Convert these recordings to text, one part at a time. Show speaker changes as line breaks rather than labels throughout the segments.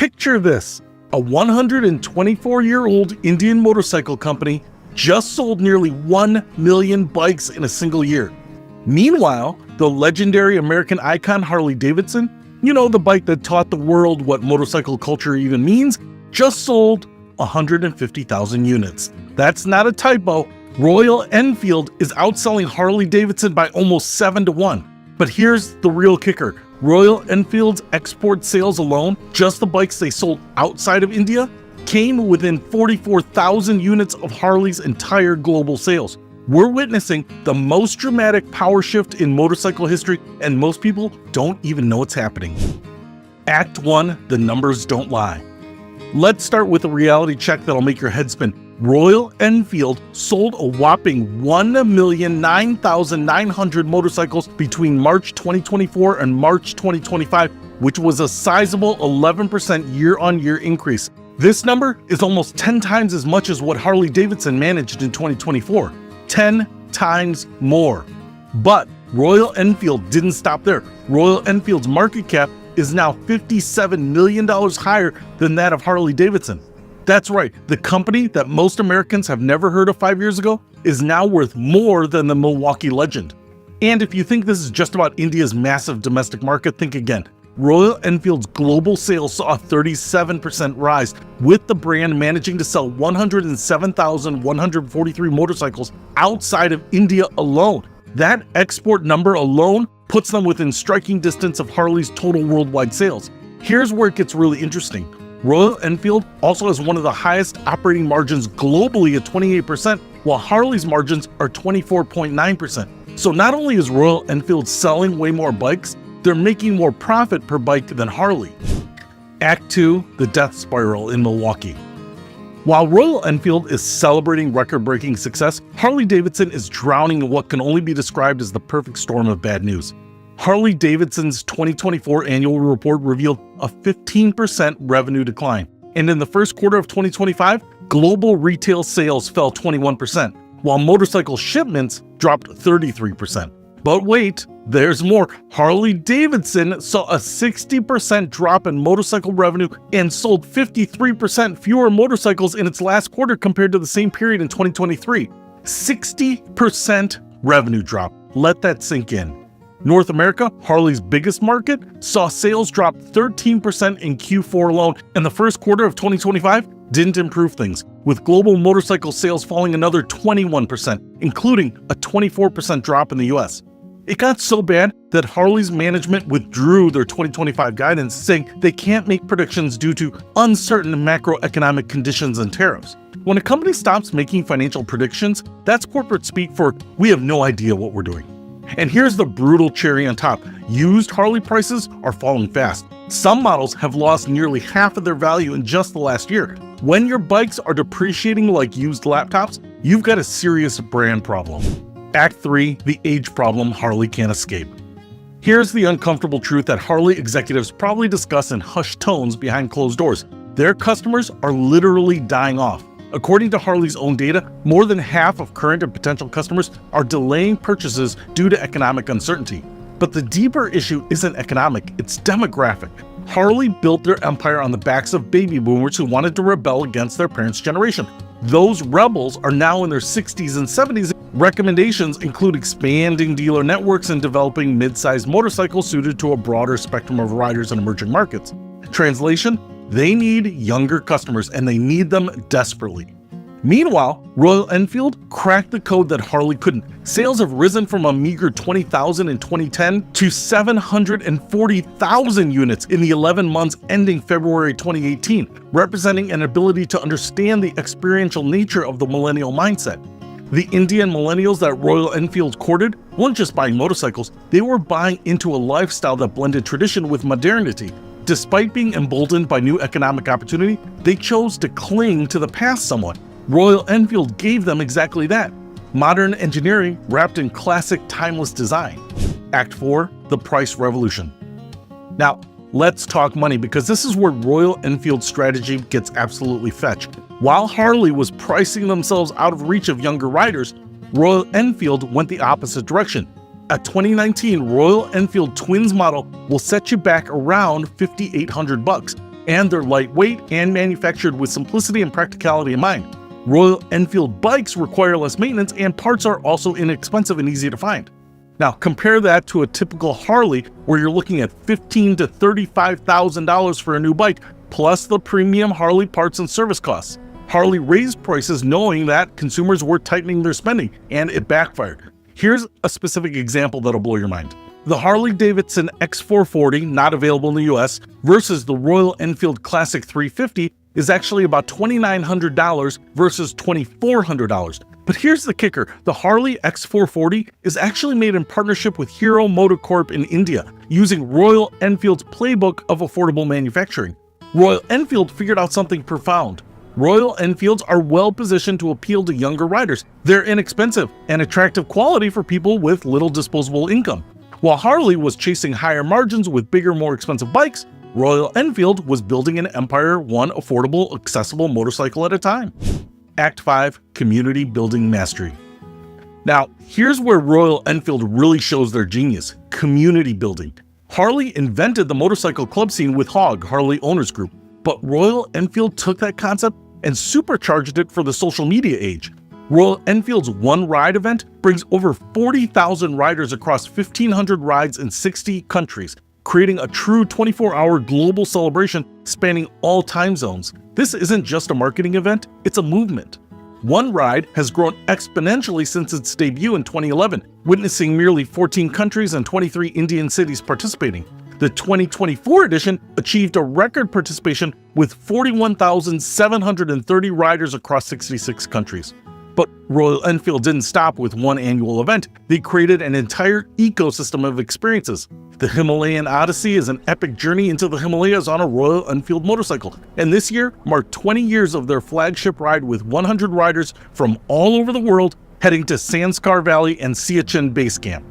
Picture this, a 124-year-old Indian motorcycle company just sold nearly 1 million bikes in a single year. Meanwhile, the legendary American icon Harley Davidson, the bike that taught the world what motorcycle culture even means, just sold 150,000 units. That's not a typo. Royal Enfield is outselling Harley Davidson by almost 7-1. But here's the real kicker. Royal Enfield's export sales alone, just the bikes they sold outside of India, came within 44,000 units of Harley's entire global sales. We're witnessing the most dramatic power shift in motorcycle history, and most people don't even know it's happening. Act 1, the numbers don't lie. Let's start with a reality check that'll make your head spin. Royal Enfield sold a whopping 1,009,900 motorcycles between March 2024 and March 2025, which was a sizable 11% year-on-year increase. This number is almost 10 times as much as what Harley Davidson managed in 2024. 10 times more. But Royal Enfield didn't stop there. Royal Enfield's market cap is now $57 million higher than that of Harley Davidson. That's right, the company that most Americans have never heard of 5 years ago is now worth more than the Milwaukee legend. And if you think this is just about India's massive domestic market, think again. Royal Enfield's global sales saw a 37% rise, with the brand managing to sell 107,143 motorcycles outside of India alone. That export number alone puts them within striking distance of Harley's total worldwide sales. Here's where it gets really interesting. Royal Enfield also has one of the highest operating margins globally at 28%, while Harley's margins are 24.9%. So not only is Royal Enfield selling way more bikes, they're making more profit per bike than Harley. Act 2, the death spiral in Milwaukee. While Royal Enfield is celebrating record-breaking success, Harley Davidson is drowning in what can only be described as the perfect storm of bad news. Harley Davidson's 2024 annual report revealed a 15% revenue decline. And in the first quarter of 2025, global retail sales fell 21%, while motorcycle shipments dropped 33%. But wait, there's more. Harley Davidson saw a 60% drop in motorcycle revenue and sold 53% fewer motorcycles in its last quarter compared to the same period in 2023. 60% revenue drop. Let that sink in. North America, Harley's biggest market, saw sales drop 13% in Q4 alone, and the first quarter of 2025 didn't improve things, with global motorcycle sales falling another 21%, including a 24% drop in the US. It got so bad that Harley's management withdrew their 2025 guidance, saying they can't make predictions due to uncertain macroeconomic conditions and tariffs. When a company stops making financial predictions, that's corporate speak for "we have no idea what we're doing." And here's the brutal cherry on top. Used Harley prices are falling fast. Some models have lost nearly half of their value in just the last year. When your bikes are depreciating like used laptops, you've got a serious brand problem. Act 3, the age problem Harley can't escape. Here's the uncomfortable truth that Harley executives probably discuss in hushed tones behind closed doors. Their customers are literally dying off. According to Harley's own data, more than half of current and potential customers are delaying purchases due to economic uncertainty. But the deeper issue isn't economic, it's demographic. Harley built their empire on the backs of baby boomers who wanted to rebel against their parents' generation. Those rebels are now in their 60s and 70s. Recommendations include expanding dealer networks and developing mid-sized motorcycles suited to a broader spectrum of riders in emerging markets. Translation: they need younger customers, and they need them desperately. Meanwhile, Royal Enfield cracked the code that Harley couldn't. Sales have risen from a meager 20,000 in 2010 to 740,000 units in the 11 months ending February 2018, representing an ability to understand the experiential nature of the millennial mindset. The Indian millennials that Royal Enfield courted weren't just buying motorcycles, they were buying into a lifestyle that blended tradition with modernity. Despite being emboldened by new economic opportunity, they chose to cling to the past somewhat. Royal Enfield gave them exactly that. Modern engineering wrapped in classic, timeless design. Act 4, the price revolution. Now, let's talk money, because this is where Royal Enfield's strategy gets absolutely fetched. While Harley was pricing themselves out of reach of younger riders, Royal Enfield went the opposite direction. A 2019 Royal Enfield Twins model will set you back around $5,800. and they're lightweight and manufactured with simplicity and practicality in mind. Royal Enfield bikes require less maintenance, and parts are also inexpensive and easy to find. Now, compare that to a typical Harley, where you're looking at $15,000 to $35,000 for a new bike, plus the premium Harley parts and service costs. Harley raised prices knowing that consumers were tightening their spending, and it backfired. Here's a specific example that'll blow your mind. The Harley Davidson X440, not available in the US, versus the Royal Enfield Classic 350 is actually about $2,900 versus $2,400. But here's the kicker, the Harley X440 is actually made in partnership with Hero MotoCorp in India, using Royal Enfield's playbook of affordable manufacturing. Royal Enfield figured out something profound. Royal Enfields are well positioned to appeal to younger riders. They're inexpensive and attractive quality for people with little disposable income. While Harley was chasing higher margins with bigger, more expensive bikes, Royal Enfield was building an empire, one affordable, accessible motorcycle at a time. Act 5, Community Building Mastery. Now, here's where Royal Enfield really shows their genius, community building. Harley invented the motorcycle club scene with HOG, Harley Owners Group, but Royal Enfield took that concept and supercharged it for the social media age. Royal Enfield's One Ride event brings over 40,000 riders across 1,500 rides in 60 countries, creating a true 24-hour global celebration spanning all time zones. This isn't just a marketing event, it's a movement. One Ride has grown exponentially since its debut in 2011, witnessing merely 14 countries and 23 Indian cities participating. The 2024 edition achieved a record participation with 41,730 riders across 66 countries. But Royal Enfield didn't stop with one annual event. They created an entire ecosystem of experiences. The Himalayan Odyssey is an epic journey into the Himalayas on a Royal Enfield motorcycle, and this year marked 20 years of their flagship ride with 100 riders from all over the world heading to Sanskar Valley and Siachen Base Camp.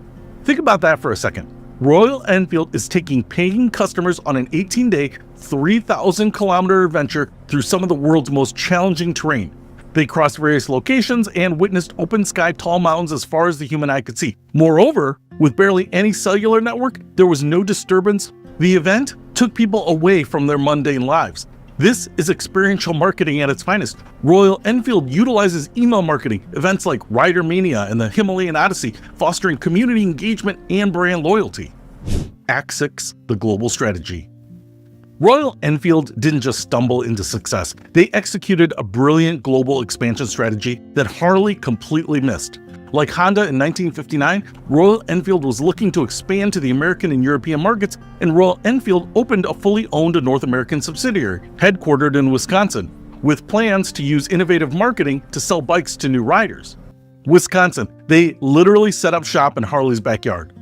Think about that for a second. Royal Enfield is taking paying customers on an 18-day, 3,000-kilometer adventure through some of the world's most challenging terrain. They crossed various locations and witnessed open sky tall mountains as far as the human eye could see. Moreover, with barely any cellular network, there was no disturbance. The event took people away from their mundane lives. This is experiential marketing at its finest. Royal Enfield utilizes email marketing, events like Rider Mania and the Himalayan Odyssey, fostering community engagement and brand loyalty. Act 6, the global strategy. Royal Enfield didn't just stumble into success. They executed a brilliant global expansion strategy that Harley completely missed. Like Honda in 1959, Royal Enfield was looking to expand to the American and European markets, and Royal Enfield opened a fully owned North American subsidiary, headquartered in Wisconsin, with plans to use innovative marketing to sell bikes to new riders. Wisconsin, they literally set up shop in Harley's backyard.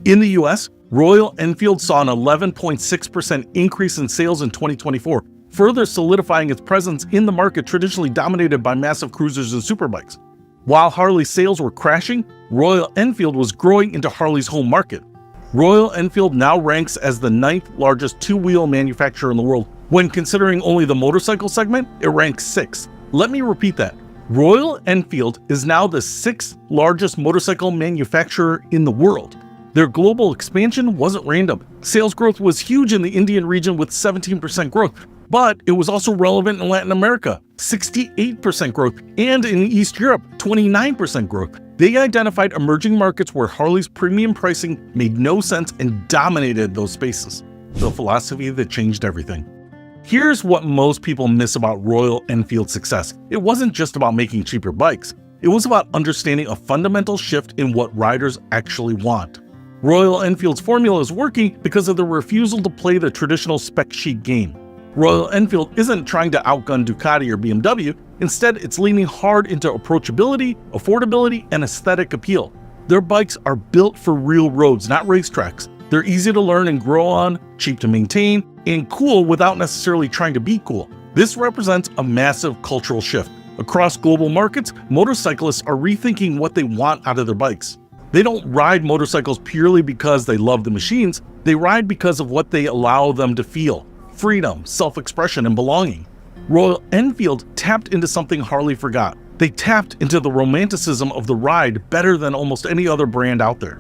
In the US, Royal Enfield saw an 11.6% increase in sales in 2024, further solidifying its presence in the market traditionally dominated by massive cruisers and superbikes. While Harley's sales were crashing, Royal Enfield was growing into Harley's home market. Royal Enfield now ranks as the 9th largest two-wheel manufacturer in the world. When considering only the motorcycle segment, it ranks 6th. Let me repeat that. Royal Enfield is now the 6th largest motorcycle manufacturer in the world. Their global expansion wasn't random. Sales growth was huge in the Indian region with 17% growth, but it was also relevant in Latin America, 68% growth, and in East Europe, 29% growth. They identified emerging markets where Harley's premium pricing made no sense and dominated those spaces. The philosophy that changed everything. Here's what most people miss about Royal Enfield's success. It wasn't just about making cheaper bikes. It was about understanding a fundamental shift in what riders actually want. Royal Enfield's formula is working because of the refusal to play the traditional spec sheet game. Royal Enfield isn't trying to outgun Ducati or BMW, instead it's leaning hard into approachability, affordability, and aesthetic appeal. Their bikes are built for real roads, not racetracks. They're easy to learn and grow on, cheap to maintain, and cool without necessarily trying to be cool. This represents a massive cultural shift. Across global markets, motorcyclists are rethinking what they want out of their bikes. They don't ride motorcycles purely because they love the machines, they ride because of what they allow them to feel: freedom, self-expression, and belonging. Royal Enfield tapped into something Harley forgot. They tapped into the romanticism of the ride better than almost any other brand out there.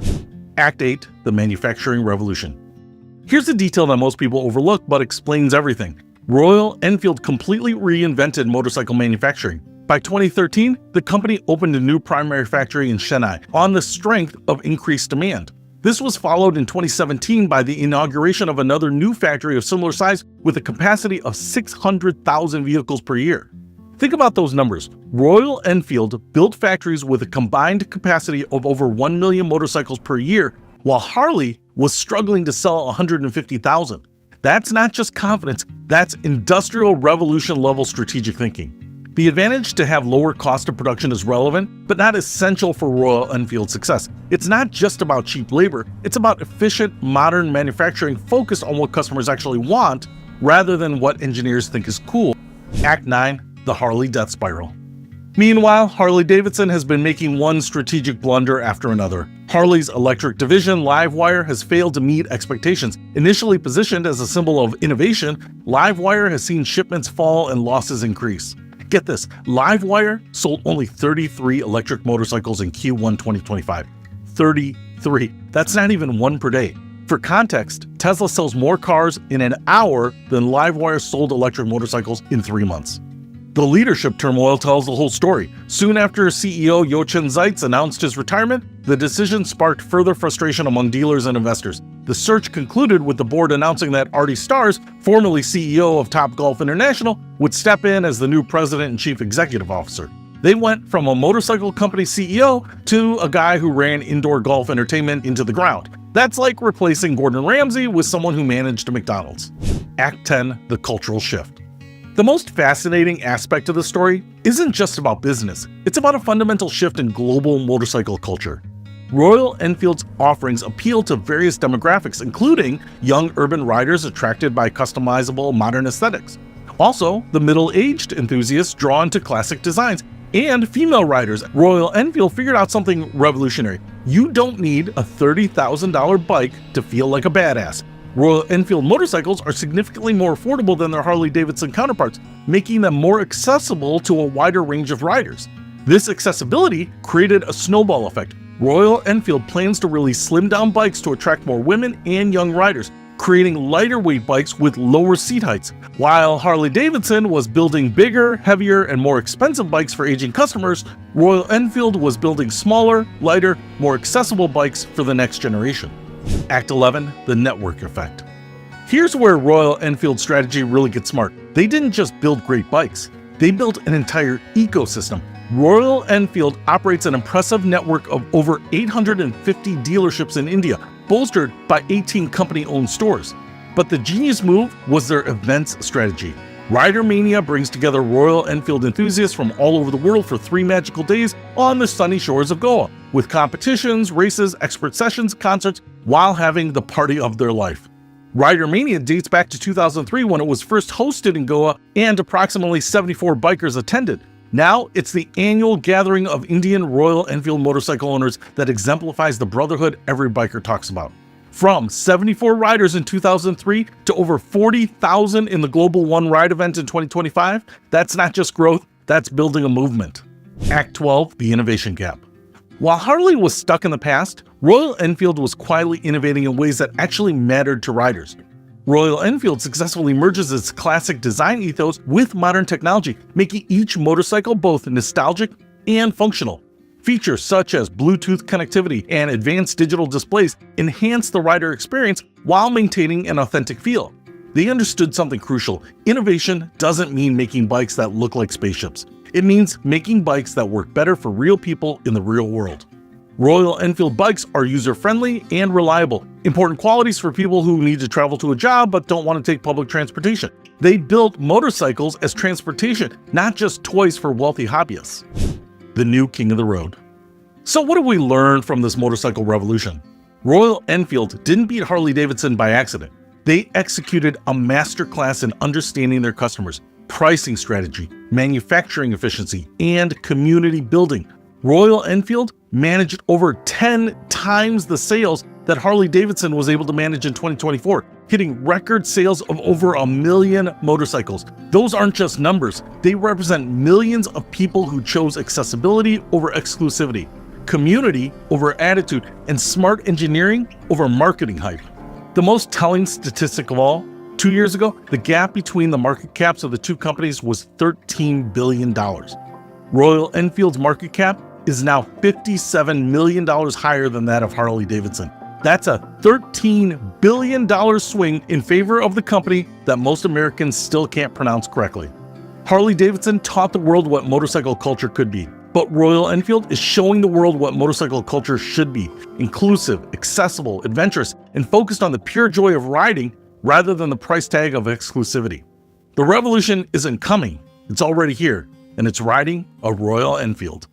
Act 8, the manufacturing revolution. Here's a detail that most people overlook but explains everything. Royal Enfield completely reinvented motorcycle manufacturing. By 2013, the company opened a new primary factory in Chennai on the strength of increased demand. This was followed in 2017 by the inauguration of another new factory of similar size with a capacity of 600,000 vehicles per year. Think about those numbers. Royal Enfield built factories with a combined capacity of over 1 million motorcycles per year, while Harley was struggling to sell 150,000. That's not just confidence, that's industrial revolution level strategic thinking. The advantage to have lower cost of production is relevant, but not essential for Royal Enfield's success. It's not just about cheap labor, it's about efficient, modern manufacturing focused on what customers actually want, rather than what engineers think is cool. Act 9, the Harley death spiral. Meanwhile, Harley-Davidson has been making one strategic blunder after another. Harley's electric division, LiveWire, has failed to meet expectations. Initially positioned as a symbol of innovation, LiveWire has seen shipments fall and losses increase. Get this, LiveWire sold only 33 electric motorcycles in Q1 2025. 33. That's not even one per day. For context, Tesla sells more cars in an hour than LiveWire sold electric motorcycles in 3 months. The leadership turmoil tells the whole story. Soon after CEO Jochen Zeitz announced his retirement, the decision sparked further frustration among dealers and investors. The search concluded with the board announcing that Artie Starrs, formerly CEO of Topgolf International, would step in as the new president and chief executive officer. They went from a motorcycle company CEO to a guy who ran indoor golf entertainment into the ground. That's like replacing Gordon Ramsay with someone who managed a McDonald's. Act 10, the cultural shift. The most fascinating aspect of the story isn't just about business, it's about a fundamental shift in global motorcycle culture. Royal Enfield's offerings appeal to various demographics, including young urban riders attracted by customizable modern aesthetics. Also, the middle-aged enthusiasts drawn to classic designs, and female riders. Royal Enfield figured out something revolutionary. You don't need a $30,000 bike to feel like a badass. Royal Enfield motorcycles are significantly more affordable than their Harley-Davidson counterparts, making them more accessible to a wider range of riders. This accessibility created a snowball effect. Royal Enfield plans to release slimmed-down bikes to attract more women and young riders, creating lighter-weight bikes with lower seat heights. While Harley-Davidson was building bigger, heavier, and more expensive bikes for aging customers, Royal Enfield was building smaller, lighter, more accessible bikes for the next generation. Act 11, the network effect. Here's where Royal Enfield's strategy really gets smart. They didn't just build great bikes, they built an entire ecosystem. Royal Enfield operates an impressive network of over 850 dealerships in India, bolstered by 18 company-owned stores. But the genius move was their events strategy. Rider Mania brings together Royal Enfield enthusiasts from all over the world for 3 magical days on the sunny shores of Goa, with competitions, races, expert sessions, concerts, while having the party of their life. Rider Mania dates back to 2003 when it was first hosted in Goa and approximately 74 bikers attended. Now, it's the annual gathering of Indian Royal Enfield motorcycle owners that exemplifies the brotherhood every biker talks about. From 74 riders in 2003 to over 40,000 in the Global One Ride event in 2025, that's not just growth, that's building a movement. Act 12, the innovation gap. While Harley was stuck in the past, Royal Enfield was quietly innovating in ways that actually mattered to riders. Royal Enfield successfully merges its classic design ethos with modern technology, making each motorcycle both nostalgic and functional. Features such as Bluetooth connectivity and advanced digital displays enhance the rider experience while maintaining an authentic feel. They understood something crucial. Innovation doesn't mean making bikes that look like spaceships. It means making bikes that work better for real people in the real world. Royal Enfield bikes are user-friendly and reliable, important qualities for people who need to travel to a job but don't want to take public transportation. They built motorcycles as transportation, not just toys for wealthy hobbyists. The new king of the road. So what did we learn from this motorcycle revolution? Royal Enfield didn't beat Harley-Davidson by accident. They executed a masterclass in understanding their customers, pricing strategy, manufacturing efficiency, and community building. Royal Enfield managed over 10 times the sales that Harley-Davidson was able to manage in 2024, hitting record sales of over 1 million motorcycles. Those aren't just numbers, they represent millions of people who chose accessibility over exclusivity, community over attitude, and smart engineering over marketing hype. The most telling statistic of all, 2 years ago, the gap between the market caps of the two companies was $13 billion. Royal Enfield's market cap is now $57 million higher than that of Harley Davidson. That's a $13 billion swing in favor of the company that most Americans still can't pronounce correctly. Harley Davidson taught the world what motorcycle culture could be, but Royal Enfield is showing the world what motorcycle culture should be: inclusive, accessible, adventurous, and focused on the pure joy of riding rather than the price tag of exclusivity. The revolution isn't coming, it's already here, and it's riding a Royal Enfield.